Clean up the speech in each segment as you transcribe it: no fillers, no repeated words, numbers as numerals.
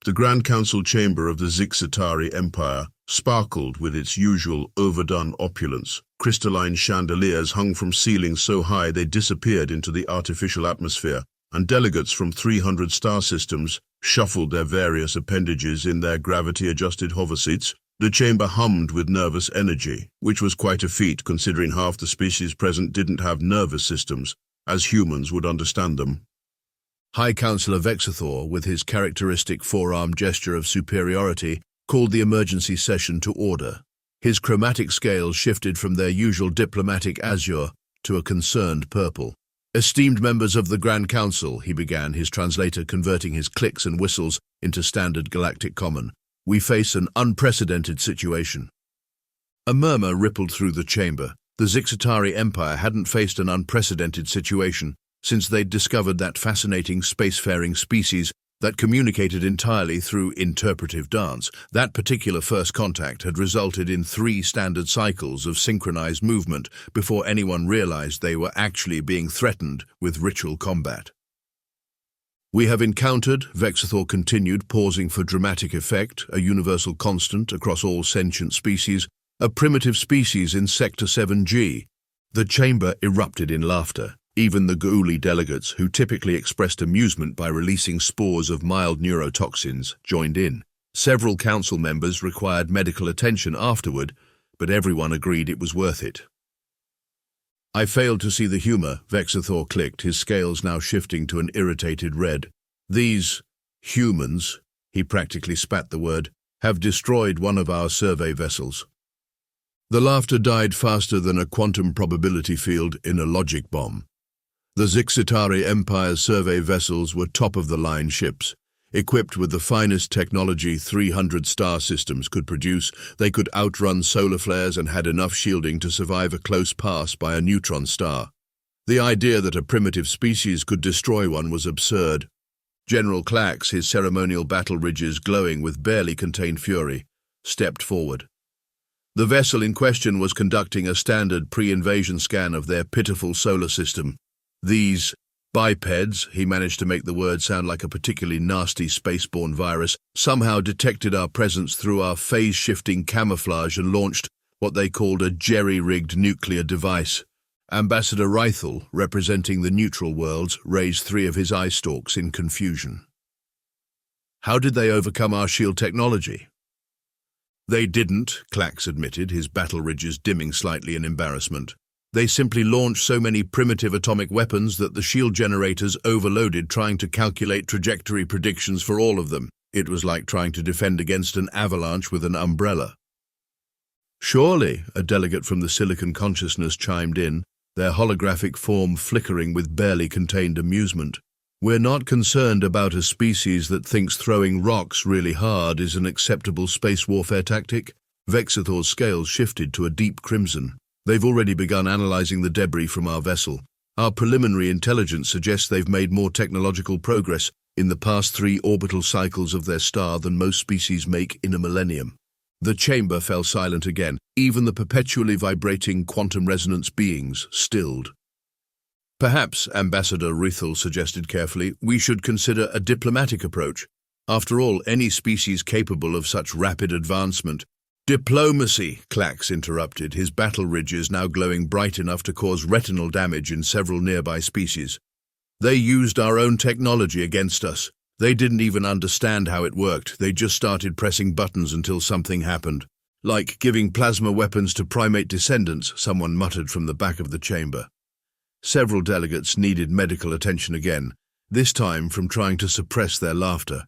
The Grand Council chamber of the Zyx'tari Empire sparkled with its usual overdone opulence. Crystalline chandeliers hung from ceilings so high they disappeared into the artificial atmosphere, and delegates from 300 star systems shuffled their various appendages in their gravity-adjusted hover seats. The chamber hummed with nervous energy, which was quite a feat considering half the species present didn't have nervous systems, as humans would understand them. High Councillor Vexathor, with his characteristic forearm gesture of superiority, called the emergency session to order. His chromatic scales shifted from their usual diplomatic azure to a concerned purple. "Esteemed members of the Grand Council," he began, his translator converting his clicks and whistles into standard galactic common. "We face an unprecedented situation." A murmur rippled through the chamber. The Zixatari Empire hadn't faced an unprecedented situation since they'd discovered that fascinating spacefaring species that communicated entirely through interpretive dance. That particular first contact had resulted in 3 standard cycles of synchronized movement before anyone realized they were actually being threatened with ritual combat. "We have encountered," Vexathor continued, pausing for dramatic effect, "a universal constant across all sentient species, a primitive species in Sector 7G. The chamber erupted in laughter. Even the ghouly delegates, who typically expressed amusement by releasing spores of mild neurotoxins, joined in. Several council members required medical attention afterward, but everyone agreed it was worth it. "I failed to see the humor," Vexathor clicked, his scales now shifting to an irritated red. "These humans," he practically spat the word, "have destroyed one of our survey vessels." The laughter died faster than a quantum probability field in a logic bomb. The Zixatari Empire's survey vessels were top-of-the-line ships. Equipped with the finest technology 300 star systems could produce, they could outrun solar flares and had enough shielding to survive a close pass by a neutron star. The idea that a primitive species could destroy one was absurd. General Clax, his ceremonial battle ridges glowing with barely contained fury, stepped forward. The vessel in question was conducting a standard pre-invasion scan of their pitiful solar system. "These bipeds," he managed to make the word sound like a particularly nasty spaceborne virus, "somehow detected our presence through our phase-shifting camouflage and launched what they called a jerry-rigged nuclear device." Ambassador Rythel, representing the neutral worlds, raised 3 of his eye stalks in confusion. "How did they overcome our shield technology?" "They didn't," Clax admitted, his battle ridges dimming slightly in embarrassment. "They simply launched so many primitive atomic weapons that the shield generators overloaded trying to calculate trajectory predictions for all of them. It was like trying to defend against an avalanche with an umbrella." "Surely," a delegate from the Silicon Consciousness chimed in, their holographic form flickering with barely contained amusement. "We're not concerned about a species that thinks throwing rocks really hard is an acceptable space warfare tactic." Vexathor's scales shifted to a deep crimson. "They've already begun analyzing the debris from our vessel. Our preliminary intelligence suggests they've made more technological progress in the past 3 orbital cycles of their star than most species make in a millennium." The chamber fell silent again. Even the perpetually vibrating quantum resonance beings stilled. "Perhaps," Ambassador Rythel suggested carefully, "we should consider a diplomatic approach. After all, any species capable of such rapid advancement—" "Diplomacy," Clax interrupted, his battle ridges now glowing bright enough to cause retinal damage in several nearby species. "They used our own technology against us. They didn't even understand how it worked. They just started pressing buttons until something happened. Like giving plasma weapons to primate descendants," someone muttered from the back of the chamber. Several delegates needed medical attention again, this time from trying to suppress their laughter.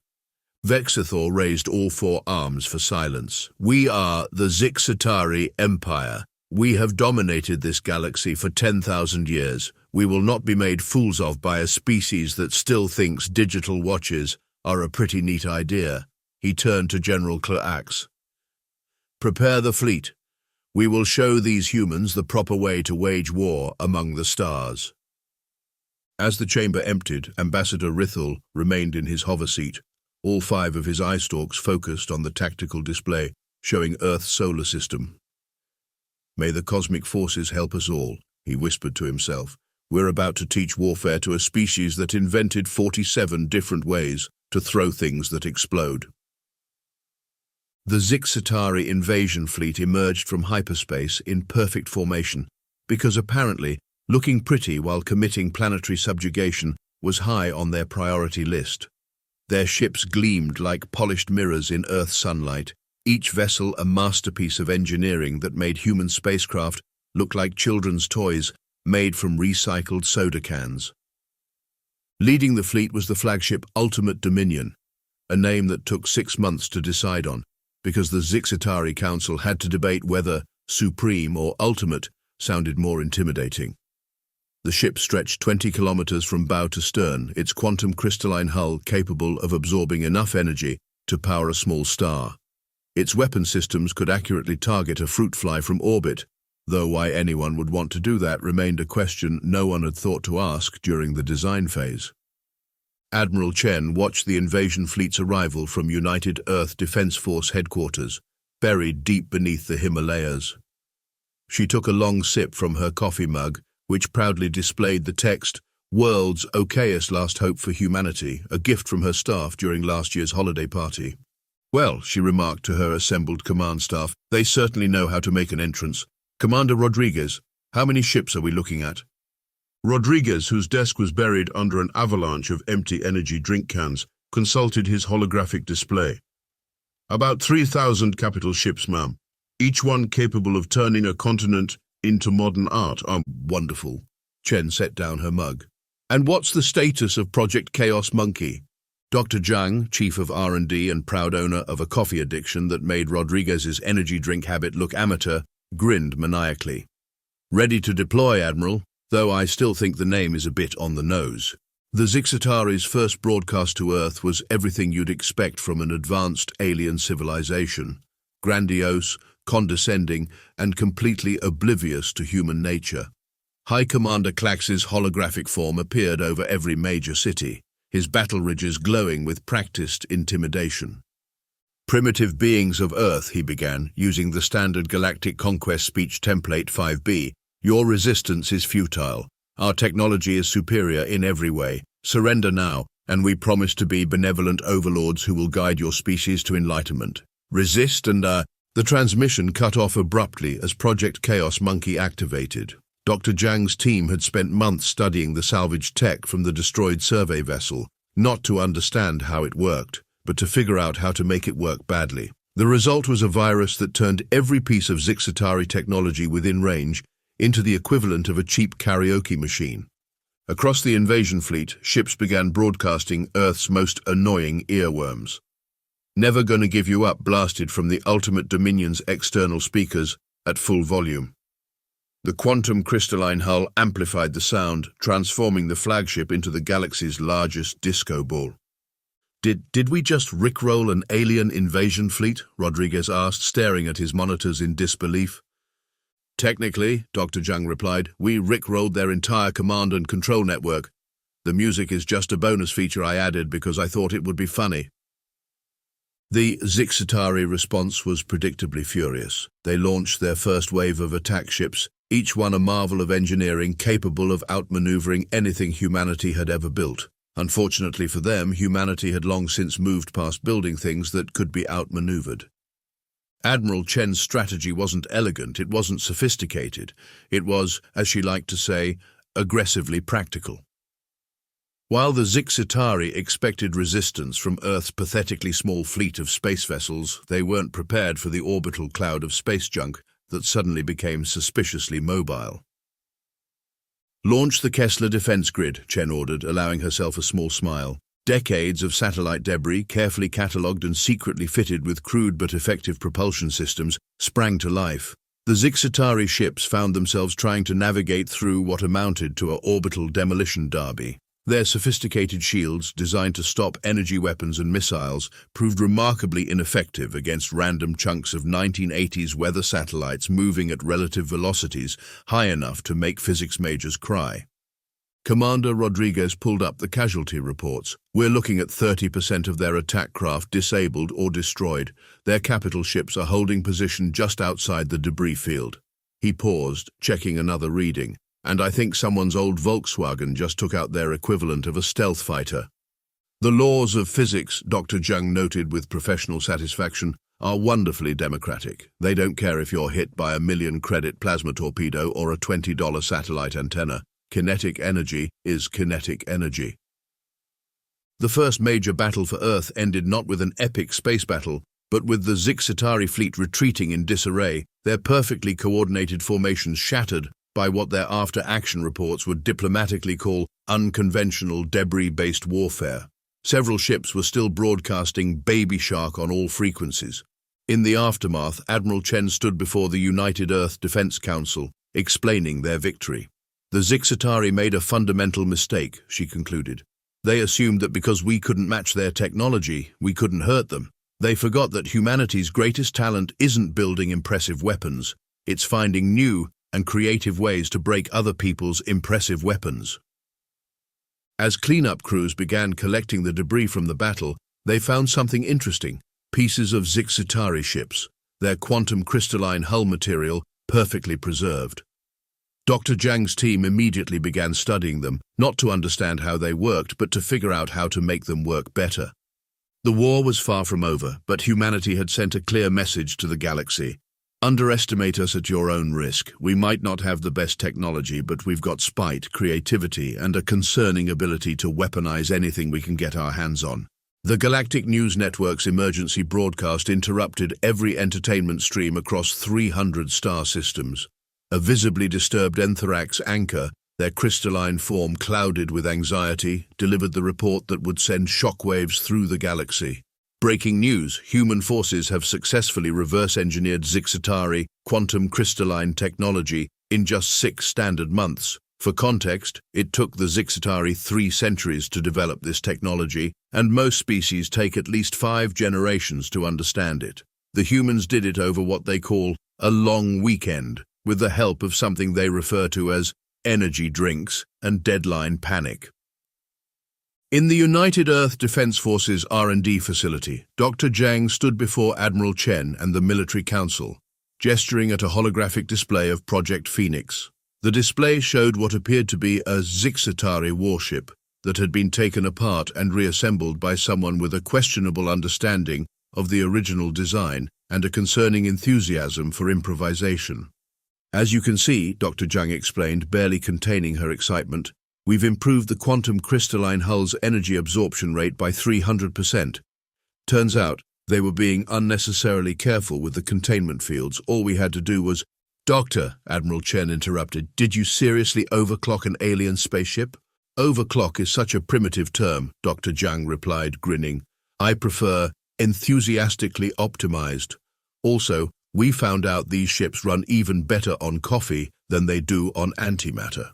Vexathor raised all 4 arms for silence. "We are the Zixatari Empire. We have dominated this galaxy for 10,000 years. We will not be made fools of by a species that still thinks digital watches are a pretty neat idea." He turned to General Clax. "Prepare the fleet. We will show these humans the proper way to wage war among the stars." As the chamber emptied, Ambassador Rythel remained in his hover seat. All 5 of his eye stalks focused on the tactical display, showing Earth's solar system. "May the cosmic forces help us all," he whispered to himself. We're about to teach warfare to a species that invented 47 different ways to throw things that explode. The Zixatari invasion fleet emerged from hyperspace in perfect formation because apparently looking pretty while committing planetary subjugation was high on their priority list. Their ships gleamed like polished mirrors in Earth sunlight, each vessel a masterpiece of engineering that made human spacecraft look like children's toys made from recycled soda cans. Leading the fleet was the flagship Ultimate Dominion, a name that took 6 months to decide on, because the Zixatari Council had to debate whether Supreme or Ultimate sounded more intimidating. The ship stretched 20 kilometers from bow to stern, its quantum crystalline hull capable of absorbing enough energy to power a small star. Its weapon systems could accurately target a fruit fly from orbit, though why anyone would want to do that remained a question no one had thought to ask during the design phase. Admiral Chen watched the invasion fleet's arrival from United Earth Defense Force headquarters, buried deep beneath the Himalayas. She took a long sip from her coffee mug, which proudly displayed the text, "World's okayest last hope for humanity," a gift from her staff during last year's holiday party. "Well," she remarked to her assembled command staff, "they certainly know how to make an entrance. Commander Rodriguez, how many ships are we looking at?" Rodriguez, whose desk was buried under an avalanche of empty energy drink cans, consulted his holographic display. "About 3,000 capital ships, ma'am, each one capable of turning a continent into modern art." Wonderful. Chen set down her mug. "And what's the status of Project Chaos Monkey?" Dr. Zhang, chief of R&D and proud owner of a coffee addiction that made Rodriguez's energy drink habit look amateur, grinned maniacally. "Ready to deploy, Admiral, though I still think the name is a bit on the nose." The Zixatari's first broadcast to Earth was everything you'd expect from an advanced alien civilization. Grandiose, condescending, and completely oblivious to human nature. High Commander Klax's holographic form appeared over every major city, his battle ridges glowing with practiced intimidation. "Primitive beings of Earth," he began, using the standard Galactic Conquest speech template 5B, "your resistance is futile. Our technology is superior in every way. Surrender now, and we promise to be benevolent overlords who will guide your species to enlightenment. Resist and The transmission cut off abruptly as Project Chaos Monkey activated. Dr. Zhang's team had spent months studying the salvaged tech from the destroyed survey vessel, not to understand how it worked, but to figure out how to make it work badly. The result was a virus that turned every piece of Zixatari technology within range into the equivalent of a cheap karaoke machine. Across the invasion fleet, ships began broadcasting Earth's most annoying earworms. "Never Gonna Give You Up" blasted from the Ultimate Dominion's external speakers at full volume. The quantum crystalline hull amplified the sound, transforming the flagship into the galaxy's largest disco ball. Did we just rickroll an alien invasion fleet?" Rodriguez asked, staring at his monitors in disbelief. "Technically," Dr. Zhang replied, "we rickrolled their entire command and control network. The music is just a bonus feature I added because I thought it would be funny." The Zixatari response was predictably furious. They launched their first wave of attack ships, each one a marvel of engineering capable of outmaneuvering anything humanity had ever built. Unfortunately for them, humanity had long since moved past building things that could be outmaneuvered. Admiral Chen's strategy wasn't elegant, it wasn't sophisticated. It was, as she liked to say, aggressively practical. While the Zixatari expected resistance from Earth's pathetically small fleet of space vessels, they weren't prepared for the orbital cloud of space junk that suddenly became suspiciously mobile. "Launch the Kessler defense grid," Chen ordered, allowing herself a small smile. Decades of satellite debris, carefully catalogued and secretly fitted with crude but effective propulsion systems, sprang to life. The Zixatari ships found themselves trying to navigate through what amounted to an orbital demolition derby. Their sophisticated shields, designed to stop energy weapons and missiles, proved remarkably ineffective against random chunks of 1980s weather satellites moving at relative velocities high enough to make physics majors cry. Commander Rodriguez pulled up the casualty reports. "We're looking at 30% of their attack craft disabled or destroyed. Their capital ships are holding position just outside the debris field." He paused, checking another reading. and I think someone's old Volkswagen just took out their equivalent of a stealth fighter. The laws of physics, Dr. Zhang noted with professional satisfaction, are wonderfully democratic. They don't care if you're hit by a $1,000,000 plasma torpedo or a $20 satellite antenna. Kinetic energy is kinetic energy. The first major battle for Earth ended not with an epic space battle, but with the Zixatari fleet retreating in disarray, their perfectly coordinated formations shattered by what their after-action reports would diplomatically call unconventional debris-based warfare. Several ships were still broadcasting Baby Shark on all frequencies. In the aftermath, Admiral Chen stood before the United Earth Defense Council, explaining their victory. The Zixatari made a fundamental mistake, she concluded. They assumed that because we couldn't match their technology, we couldn't hurt them. They forgot that humanity's greatest talent isn't building impressive weapons, it's finding new and creative ways to break other people's impressive weapons. As cleanup crews began collecting the debris from the battle, they found something interesting: pieces of Zixatari ships, their quantum crystalline hull material perfectly preserved. Dr. Zhang's team immediately began studying them, not to understand how they worked, but to figure out how to make them work better. The war was far from over, but humanity had sent a clear message to the galaxy. Underestimate us at your own risk. We might not have the best technology, but we've got spite, creativity, and a concerning ability to weaponize anything we can get our hands on. The Galactic News Network's emergency broadcast interrupted every entertainment stream across 300 star systems. A visibly disturbed Enthrax anchor, their crystalline form clouded with anxiety, delivered the report that would send shockwaves through the galaxy. Breaking news: human forces have successfully reverse-engineered Zixatari quantum crystalline technology in just 6 standard months. For context, it took the Zixatari 3 centuries to develop this technology, and most species take at least 5 generations to understand it. The humans did it over what they call a long weekend, with the help of something they refer to as energy drinks and deadline panic. In the United Earth Defense Forces R&D facility, Dr. Zhang stood before Admiral Chen and the Military Council, gesturing at a holographic display of Project Phoenix. The display showed what appeared to be a Zixatari warship that had been taken apart and reassembled by someone with a questionable understanding of the original design and a concerning enthusiasm for improvisation. As you can see, Dr. Zhang explained, barely containing her excitement, we've improved the quantum crystalline hull's energy absorption rate by 300%. Turns out, they were being unnecessarily careful with the containment fields. All we had to do was... Doctor, Admiral Chen interrupted, did you seriously overclock an alien spaceship? Overclock is such a primitive term, Dr. Zhang replied, grinning. I prefer enthusiastically optimized. Also, we found out these ships run even better on coffee than they do on antimatter.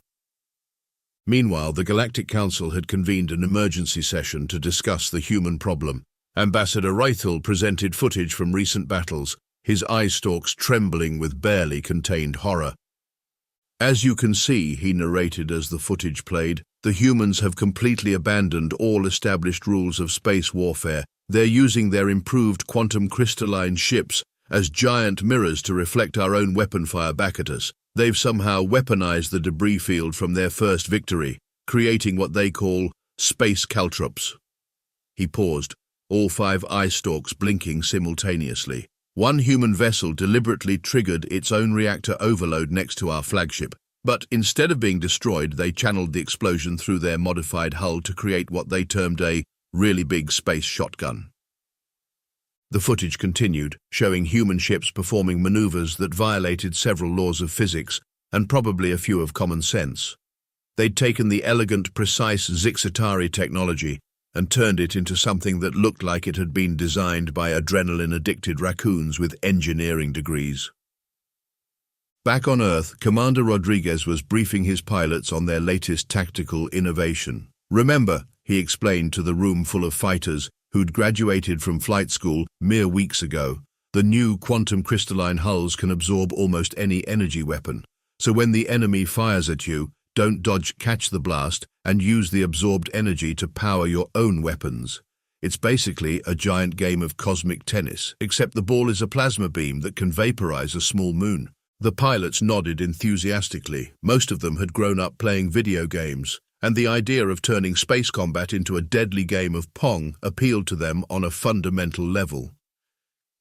Meanwhile, the Galactic Council had convened an emergency session to discuss the human problem. Ambassador Reithel presented footage from recent battles, his eye stalks trembling with barely contained horror. As you can see, he narrated as the footage played, the humans have completely abandoned all established rules of space warfare. They're using their improved quantum crystalline ships as giant mirrors to reflect our own weapon fire back at us. They've somehow weaponized the debris field from their first victory, creating what they call space caltrops. He paused, all 5 eye stalks blinking simultaneously. One human vessel deliberately triggered its own reactor overload next to our flagship, but instead of being destroyed, they channeled the explosion through their modified hull to create what they termed a really big space shotgun. The footage continued, showing human ships performing maneuvers that violated several laws of physics and probably a few of common sense. They'd taken the elegant, precise Zixatari technology and turned it into something that looked like it had been designed by adrenaline-addicted raccoons with engineering degrees. Back on Earth, Commander Rodriguez was briefing his pilots on their latest tactical innovation. Remember, he explained to the room full of fighters who'd graduated from flight school mere weeks ago, the new quantum crystalline hulls can absorb almost any energy weapon. So when the enemy fires at you, don't dodge, catch the blast, and use the absorbed energy to power your own weapons. It's basically a giant game of cosmic tennis, except the ball is a plasma beam that can vaporize a small moon. The pilots nodded enthusiastically. Most of them had grown up playing video games, and the idea of turning space combat into a deadly game of Pong appealed to them on a fundamental level.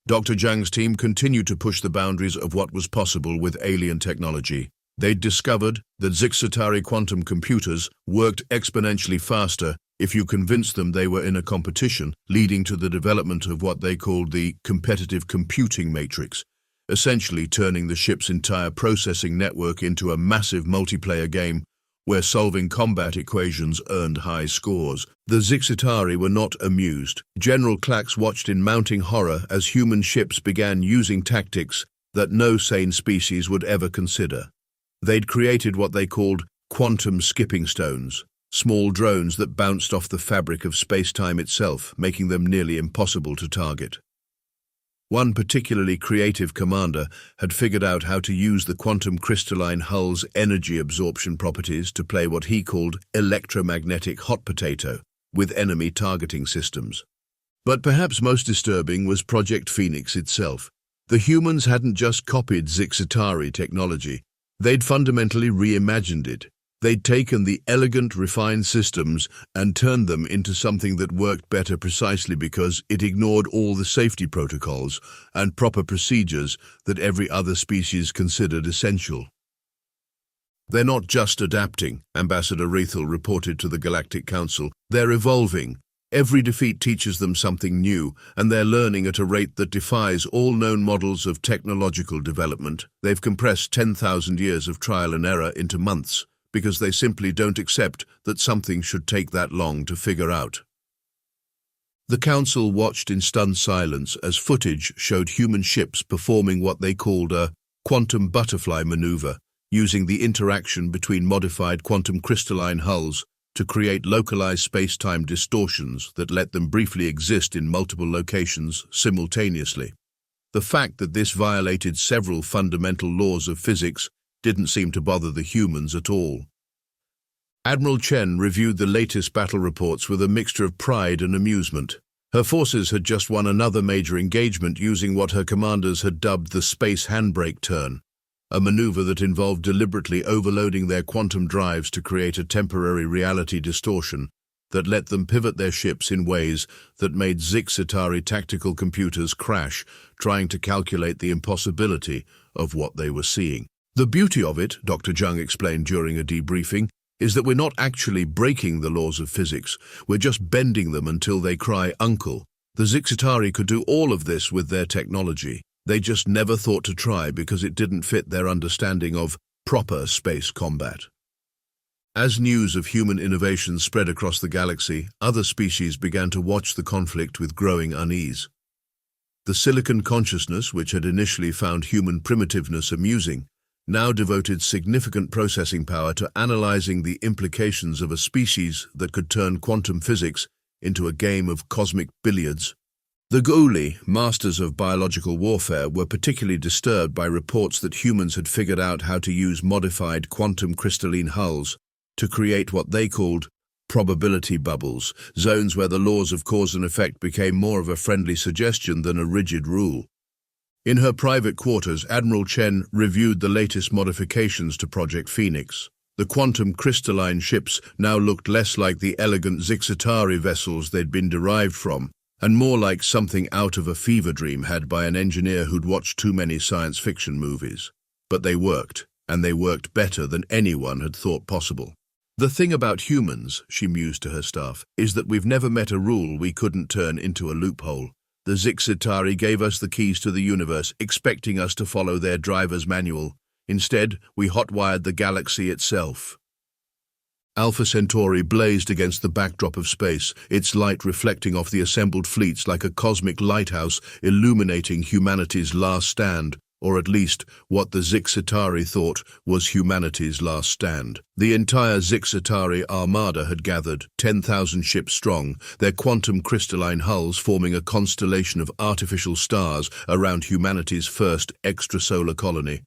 Dr. Zhang's team continued to push the boundaries of what was possible with alien technology. They'd discovered that Zixatari quantum computers worked exponentially faster if you convinced them they were in a competition, leading to the development of what they called the competitive computing matrix, essentially turning the ship's entire processing network into a massive multiplayer game where solving combat equations earned high scores. The Zixatari were not amused. General Klax watched in mounting horror as human ships began using tactics that no sane species would ever consider. They'd created what they called quantum skipping stones, small drones that bounced off the fabric of space-time itself, making them nearly impossible to target. One particularly creative commander had figured out how to use the quantum crystalline hull's energy absorption properties to play what he called electromagnetic hot potato with enemy targeting systems. But perhaps most disturbing was Project Phoenix itself. The humans hadn't just copied Zixatari technology, they'd fundamentally reimagined it. They'd taken the elegant, refined systems and turned them into something that worked better precisely because it ignored all the safety protocols and proper procedures that every other species considered essential. They're not just adapting, Ambassador Rethel reported to the Galactic Council. They're evolving. Every defeat teaches them something new, and they're learning at a rate that defies all known models of technological development. They've compressed 10,000 years of trial and error into months, because they simply don't accept that something should take that long to figure out. The Council watched in stunned silence as footage showed human ships performing what they called a quantum butterfly maneuver, using the interaction between modified quantum crystalline hulls to create localized space-time distortions that let them briefly exist in multiple locations simultaneously. The fact that this violated several fundamental laws of physics didn't seem to bother the humans at all. Admiral Chen reviewed the latest battle reports with a mixture of pride and amusement. Her forces had just won another major engagement using what her commanders had dubbed the space handbrake turn, a maneuver that involved deliberately overloading their quantum drives to create a temporary reality distortion that let them pivot their ships in ways that made Zixatari tactical computers crash, trying to calculate the impossibility of what they were seeing. The beauty of it, Dr. Zhang explained during a debriefing, is that we're not actually breaking the laws of physics, we're just bending them until they cry uncle. The Zixatari could do all of this with their technology. They just never thought to try because it didn't fit their understanding of proper space combat. As news of human innovation spread across the galaxy, other species began to watch the conflict with growing unease. The silicon consciousness, which had initially found human primitiveness amusing, now devoted significant processing power to analyzing the implications of a species that could turn quantum physics into a game of cosmic billiards. The Ghoulie, masters of biological warfare, were particularly disturbed by reports that humans had figured out how to use modified quantum crystalline hulls to create what they called probability bubbles, zones where the laws of cause and effect became more of a friendly suggestion than a rigid rule. In her private quarters, Admiral Chen reviewed the latest modifications to Project Phoenix. The quantum crystalline ships now looked less like the elegant Zixatari vessels they'd been derived from, and more like something out of a fever dream had by an engineer who'd watched too many science fiction movies. But they worked, and they worked better than anyone had thought possible. The thing about humans, she mused to her staff, is that we've never met a rule we couldn't turn into a loophole. The Zixatari gave us the keys to the universe, expecting us to follow their driver's manual. Instead, we hotwired the galaxy itself. Alpha Centauri blazed against the backdrop of space, its light reflecting off the assembled fleets like a cosmic lighthouse illuminating humanity's last stand, or at least what the Zixatari thought was humanity's last stand. The entire Zixatari armada had gathered, 10,000 ships strong, their quantum crystalline hulls forming a constellation of artificial stars around humanity's first extrasolar colony.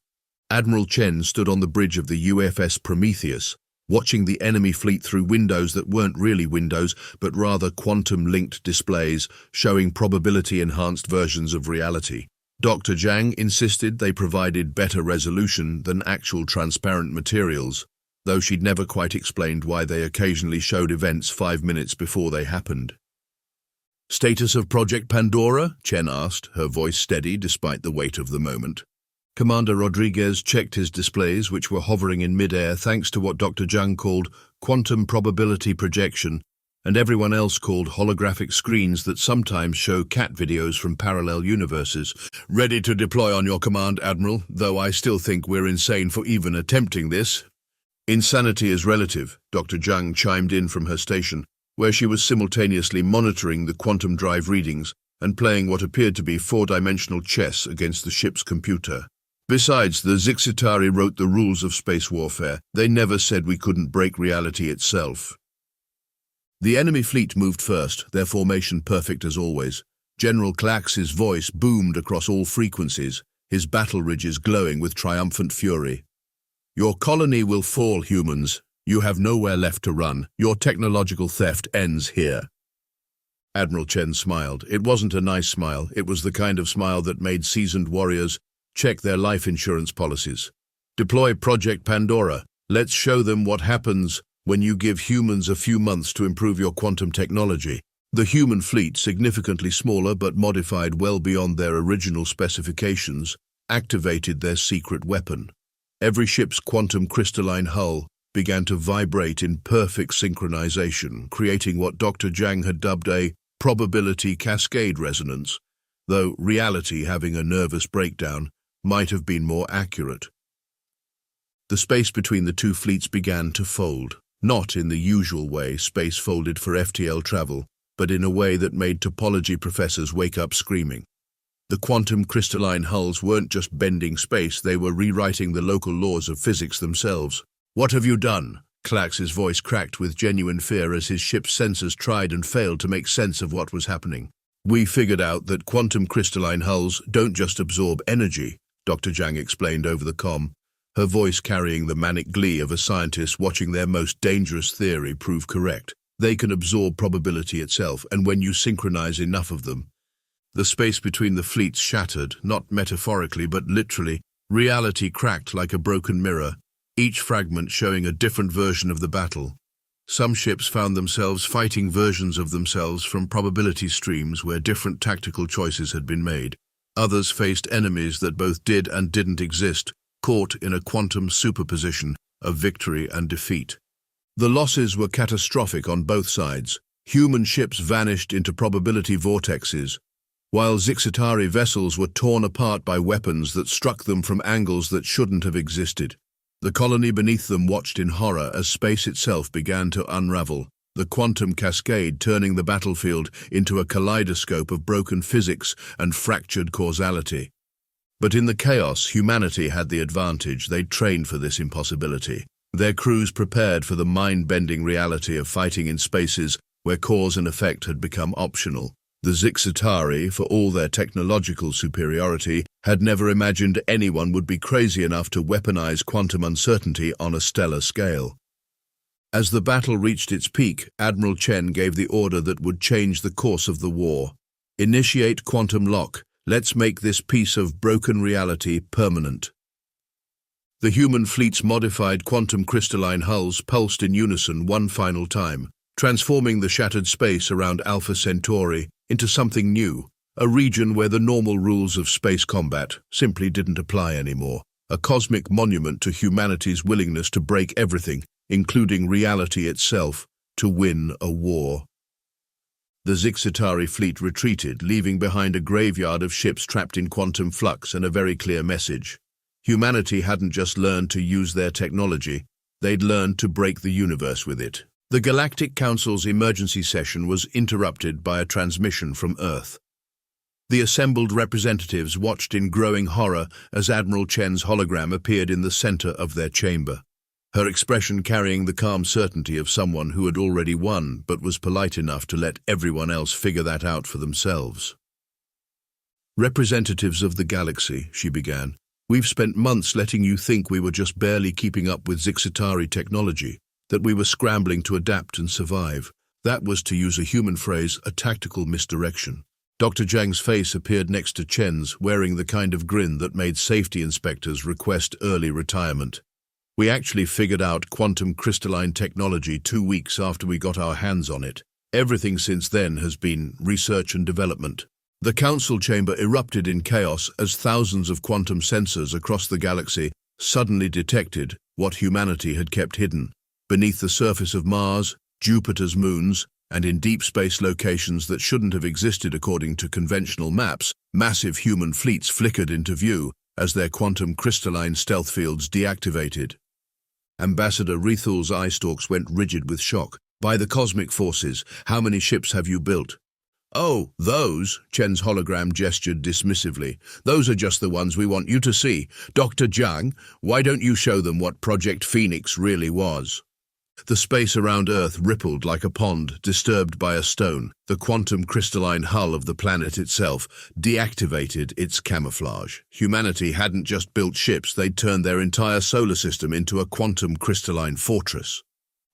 Admiral Chen stood on the bridge of the USS Prometheus, watching the enemy fleet through windows that weren't really windows, but rather quantum-linked displays showing probability-enhanced versions of reality. Dr. Zhang insisted they provided better resolution than actual transparent materials, though she'd never quite explained why they occasionally showed events 5 minutes before they happened. "Status of Project Pandora?" Chen asked, her voice steady despite the weight of the moment. Commander Rodriguez checked his displays, which were hovering in mid-air thanks to what Dr. Zhang called quantum probability projection, and everyone else called holographic screens that sometimes show cat videos from parallel universes. "Ready to deploy on your command, Admiral, though I still think we're insane for even attempting this." "Insanity is relative," Dr. Zhang chimed in from her station, where she was simultaneously monitoring the quantum drive readings and playing what appeared to be four-dimensional chess against the ship's computer. "Besides, the Zixatari wrote the rules of space warfare. They never said we couldn't break reality itself." The enemy fleet moved first, their formation perfect as always. General Klax's voice boomed across all frequencies, his battle ridges glowing with triumphant fury. "Your colony will fall, humans. You have nowhere left to run. Your technological theft ends here." Admiral Chen smiled. It wasn't a nice smile. It was the kind of smile that made seasoned warriors check their life insurance policies. "Deploy Project Pandora. Let's show them what happens when you give humans a few months to improve your quantum technology." The human fleet, significantly smaller but modified well beyond their original specifications, activated their secret weapon. Every ship's quantum crystalline hull began to vibrate in perfect synchronization, creating what Dr. Zhang had dubbed a probability cascade resonance, though reality, having a nervous breakdown, might have been more accurate. The space between the two fleets began to fold, not in the usual way space folded for FTL travel, but in a way that made topology professors wake up screaming. The quantum crystalline hulls weren't just bending space, they were rewriting the local laws of physics themselves. "What have you done?" Klax's voice cracked with genuine fear as his ship's sensors tried and failed to make sense of what was happening. "We figured out that quantum crystalline hulls don't just absorb energy," Dr. Zhang explained over the comm, her voice carrying the manic glee of a scientist watching their most dangerous theory prove correct. "They can absorb probability itself, and when you synchronize enough of them." The space between the fleets shattered, not metaphorically but literally. Reality cracked like a broken mirror, each fragment showing a different version of the battle. Some ships found themselves fighting versions of themselves from probability streams where different tactical choices had been made. Others faced enemies that both did and didn't exist, caught in a quantum superposition of victory and defeat. The losses were catastrophic on both sides. Human ships vanished into probability vortexes, while Zixatari vessels were torn apart by weapons that struck them from angles that shouldn't have existed. The colony beneath them watched in horror as space itself began to unravel, the quantum cascade turning the battlefield into a kaleidoscope of broken physics and fractured causality. But in the chaos, humanity had the advantage. They'd trained for this impossibility. Their crews prepared for the mind-bending reality of fighting in spaces where cause and effect had become optional. The Zixatari, for all their technological superiority, had never imagined anyone would be crazy enough to weaponize quantum uncertainty on a stellar scale. As the battle reached its peak, Admiral Chen gave the order that would change the course of the war. "Initiate quantum lock. Let's make this piece of broken reality permanent." The human fleet's modified quantum crystalline hulls pulsed in unison one final time, transforming the shattered space around Alpha Centauri into something new, a region where the normal rules of space combat simply didn't apply anymore, a cosmic monument to humanity's willingness to break everything, including reality itself, to win a war. The Zixatari fleet retreated, leaving behind a graveyard of ships trapped in quantum flux and a very clear message. Humanity hadn't just learned to use their technology, they'd learned to break the universe with it. The Galactic Council's emergency session was interrupted by a transmission from Earth. The assembled representatives watched in growing horror as Admiral Chen's hologram appeared in the center of their chamber, her expression carrying the calm certainty of someone who had already won but was polite enough to let everyone else figure that out for themselves. "Representatives of the galaxy," she began, "we've spent months letting you think we were just barely keeping up with Zixatari technology, that we were scrambling to adapt and survive. That was, to use a human phrase, a tactical misdirection." Dr. Zhang's face appeared next to Chen's, wearing the kind of grin that made safety inspectors request early retirement. We actually figured out quantum crystalline technology 2 weeks after we got our hands on it. Everything since then has been research and development. The council chamber erupted in chaos as thousands of quantum sensors across the galaxy suddenly detected what humanity had kept hidden. Beneath the surface of Mars, Jupiter's moons, and in deep space locations that shouldn't have existed according to conventional maps, massive human fleets flickered into view as their quantum crystalline stealth fields deactivated. Ambassador Rethal's eye stalks went rigid with shock. By the cosmic forces, how many ships have you built? Oh, those, Chen's hologram gestured dismissively. Those are just the ones we want you to see. Dr. Zhang, why don't you show them what Project Phoenix really was? The space around Earth rippled like a pond disturbed by a stone. The quantum crystalline hull of the planet itself deactivated its camouflage. Humanity hadn't just built ships, they'd turned their entire solar system into a quantum crystalline fortress.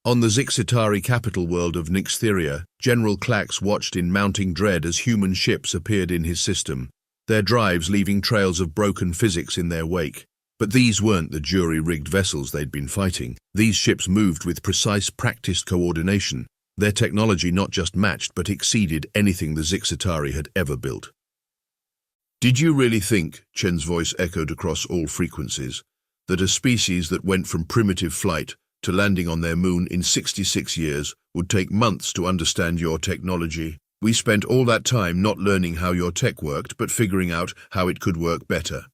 On the Zixatari capital world of Nyxtheria, General Klax watched in mounting dread as human ships appeared in his system, their drives leaving trails of broken physics in their wake. But these weren't the jury-rigged vessels they'd been fighting. These ships moved with precise, practiced coordination. Their technology not just matched but exceeded anything the Zixatari had ever built. Did you really think, Chen's voice echoed across all frequencies, that a species that went from primitive flight to landing on their moon in 66 years would take months to understand your technology? We spent all that time not learning how your tech worked, but figuring out how it could work better.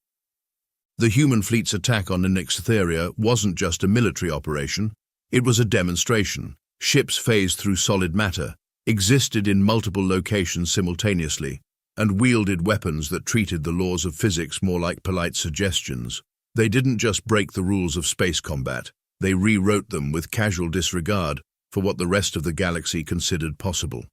The human fleet's attack on Nyxtheria wasn't just a military operation, it was a demonstration. Ships phased through solid matter, existed in multiple locations simultaneously, and wielded weapons that treated the laws of physics more like polite suggestions. They didn't just break the rules of space combat, they rewrote them with casual disregard for what the rest of the galaxy considered possible.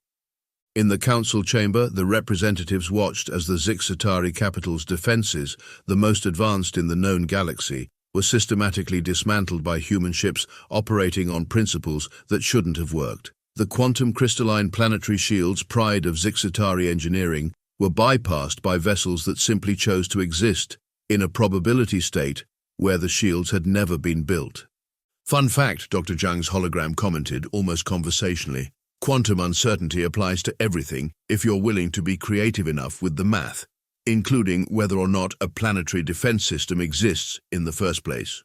In the council chamber, the representatives watched as the Zixatari capital's defenses, the most advanced in the known galaxy, were systematically dismantled by human ships operating on principles that shouldn't have worked. The quantum crystalline planetary shields, pride of Zixatari engineering, were bypassed by vessels that simply chose to exist in a probability state where the shields had never been built. Fun fact, Dr. Zhang's hologram commented, almost conversationally. Quantum uncertainty applies to everything if you're willing to be creative enough with the math, including whether or not a planetary defense system exists in the first place.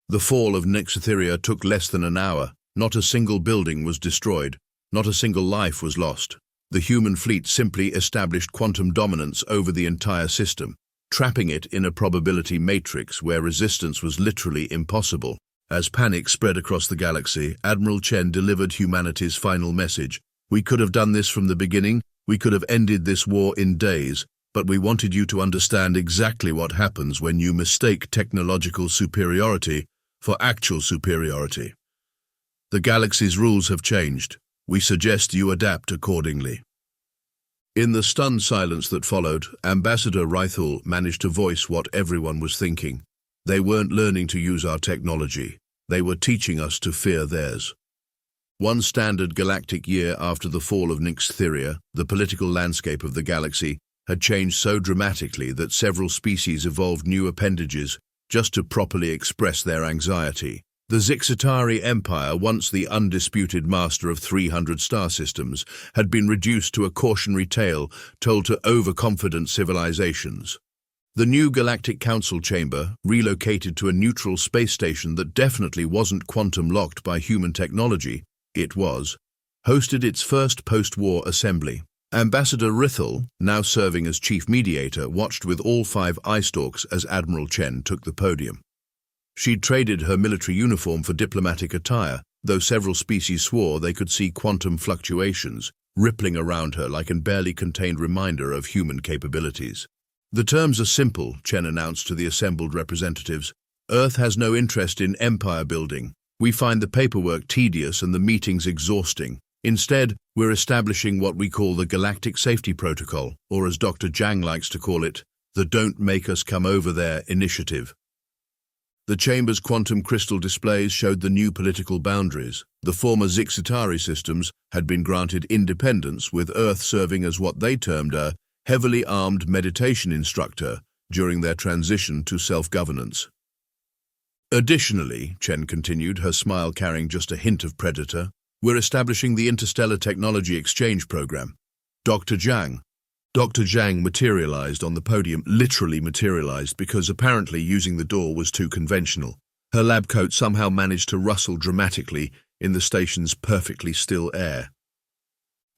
The fall of Nyxtheria took less than an hour. Not a single building was destroyed. Not a single life was lost. The human fleet simply established quantum dominance over the entire system, trapping it in a probability matrix where resistance was literally impossible. As panic spread across the galaxy, Admiral Chen delivered humanity's final message. We could have done this from the beginning, we could have ended this war in days, but we wanted you to understand exactly what happens when you mistake technological superiority for actual superiority. The galaxy's rules have changed. We suggest you adapt accordingly. In the stunned silence that followed, Ambassador Rethal managed to voice what everyone was thinking. They weren't learning to use our technology. They were teaching us to fear theirs. One standard galactic year after the fall of Nyxtheria, the political landscape of the galaxy had changed so dramatically that several species evolved new appendages just to properly express their anxiety. The Zix'tari Empire, once the undisputed master of 300 star systems, had been reduced to a cautionary tale told to overconfident civilizations. The new Galactic Council chamber, relocated to a neutral space station that definitely wasn't quantum-locked by human technology, hosted its first post-war assembly. Ambassador Rethal, now serving as chief mediator, watched with all 5 eye stalks as Admiral Chen took the podium. She'd traded her military uniform for diplomatic attire, though several species swore they could see quantum fluctuations rippling around her like a barely contained reminder of human capabilities. The terms are simple, Chen announced to the assembled representatives. Earth has no interest in empire building. We find the paperwork tedious and the meetings exhausting. Instead, we're establishing what we call the Galactic Safety Protocol, or as Dr. Zhang likes to call it, the Don't Make Us Come Over There initiative. The chamber's quantum crystal displays showed the new political boundaries. The former Zixatari systems had been granted independence, with Earth serving as what they termed a heavily armed meditation instructor during their transition to self-governance. Additionally, Chen continued, her smile carrying just a hint of predator, we're establishing the Interstellar Technology Exchange Program. Dr. Zhang. Dr. Zhang materialized on the podium, literally materialized, because apparently using the door was too conventional. Her lab coat somehow managed to rustle dramatically in the station's perfectly still air.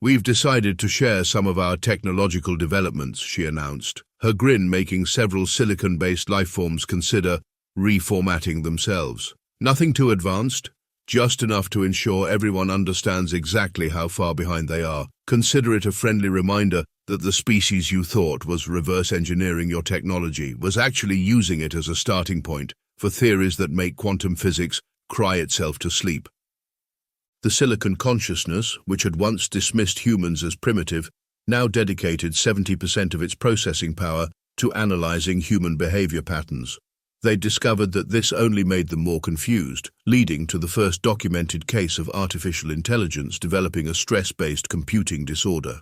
We've decided to share some of our technological developments, she announced, her grin making several silicon-based lifeforms consider reformatting themselves. Nothing too advanced, just enough to ensure everyone understands exactly how far behind they are. Consider it a friendly reminder that the species you thought was reverse engineering your technology was actually using it as a starting point for theories that make quantum physics cry itself to sleep. The silicon consciousness, which had once dismissed humans as primitive, now dedicated 70% of its processing power to analyzing human behavior patterns. They discovered that this only made them more confused, leading to the first documented case of artificial intelligence developing a stress-based computing disorder.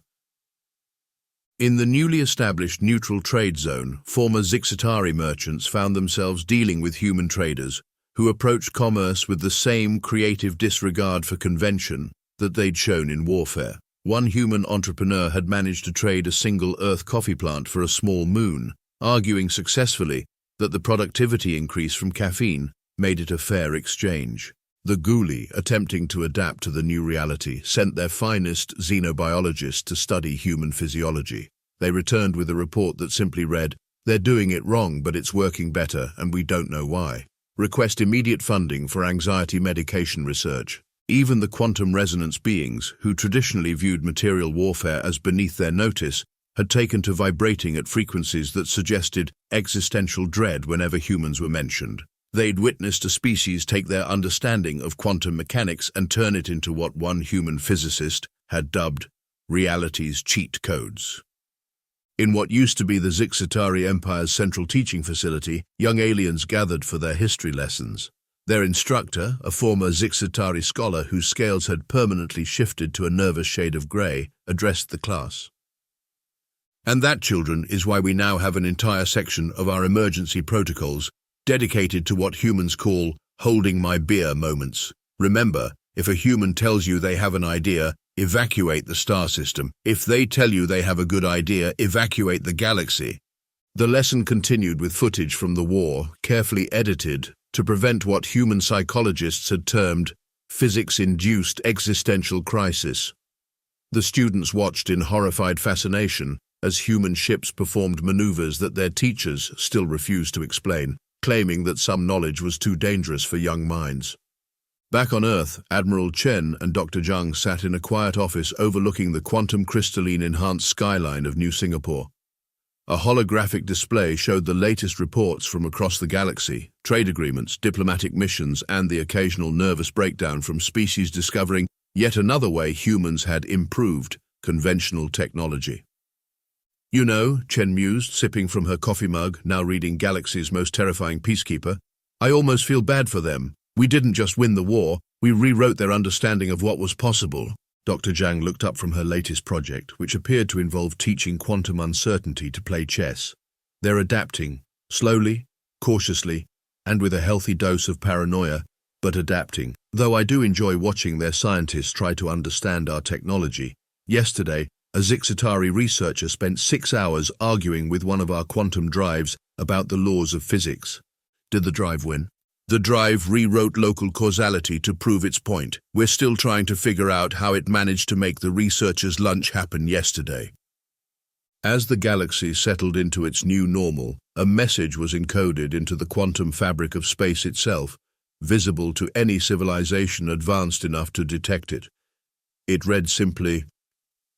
In the newly established neutral trade zone, former Zixatari merchants found themselves dealing with human traders who approached commerce with the same creative disregard for convention that they'd shown in warfare. One human entrepreneur had managed to trade a single Earth coffee plant for a small moon, arguing successfully that the productivity increase from caffeine made it a fair exchange. The ghoulie, attempting to adapt to the new reality, sent their finest xenobiologists to study human physiology. They returned with a report that simply read, "They're doing it wrong, but it's working better, and we don't know why. Request immediate funding for anxiety medication research." Even the quantum resonance beings, who traditionally viewed material warfare as beneath their notice, had taken to vibrating at frequencies that suggested existential dread whenever humans were mentioned. They'd witnessed a species take their understanding of quantum mechanics and turn it into what one human physicist had dubbed reality's cheat codes. In what used to be the Zix'tari Empire's central teaching facility, young aliens gathered for their history lessons. Their instructor, a former Zixatari scholar whose scales had permanently shifted to a nervous shade of grey, addressed the class. And that, children, is why we now have an entire section of our emergency protocols dedicated to what humans call holding my beer moments. Remember, if a human tells you they have an idea, evacuate the star system. If they tell you they have a good idea, evacuate the galaxy. The lesson continued with footage from the war, carefully edited to prevent what human psychologists had termed physics-induced existential crisis. The students watched in horrified fascination as human ships performed maneuvers that their teachers still refused to explain, claiming that some knowledge was too dangerous for young minds. Back on Earth, Admiral Chen and Dr. Zhang sat in a quiet office overlooking the quantum crystalline-enhanced skyline of New Singapore. A holographic display showed the latest reports from across the galaxy, trade agreements, diplomatic missions, and the occasional nervous breakdown from species discovering yet another way humans had improved conventional technology. You know, Chen mused, sipping from her coffee mug, now reading Galaxy's Most Terrifying Peacekeeper, I almost feel bad for them. We didn't just win the war, we rewrote their understanding of what was possible. Dr. Zhang looked up from her latest project, which appeared to involve teaching quantum uncertainty to play chess. They're adapting, slowly, cautiously, and with a healthy dose of paranoia, but adapting. Though I do enjoy watching their scientists try to understand our technology. Yesterday, a Zixatari researcher spent 6 hours arguing with one of our quantum drives about the laws of physics. Did the drive win? The drive rewrote local causality to prove its point. We're still trying to figure out how it managed to make the researcher's lunch happen yesterday. As the galaxy settled into its new normal, a message was encoded into the quantum fabric of space itself, visible to any civilization advanced enough to detect it. It read simply,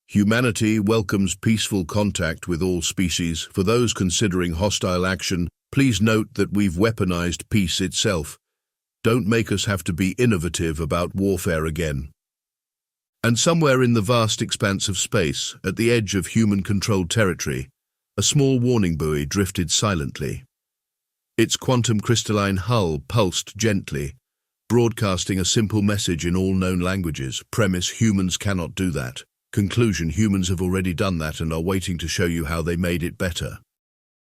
Humanity welcomes peaceful contact with all species. For those considering hostile action, please note that we've weaponized peace itself. Don't make us have to be innovative about warfare again. And somewhere in the vast expanse of space, at the edge of human-controlled territory, a small warning buoy drifted silently. Its quantum crystalline hull pulsed gently, broadcasting a simple message in all known languages. Premise: humans cannot do that. Conclusion: humans have already done that and are waiting to show you how they made it better.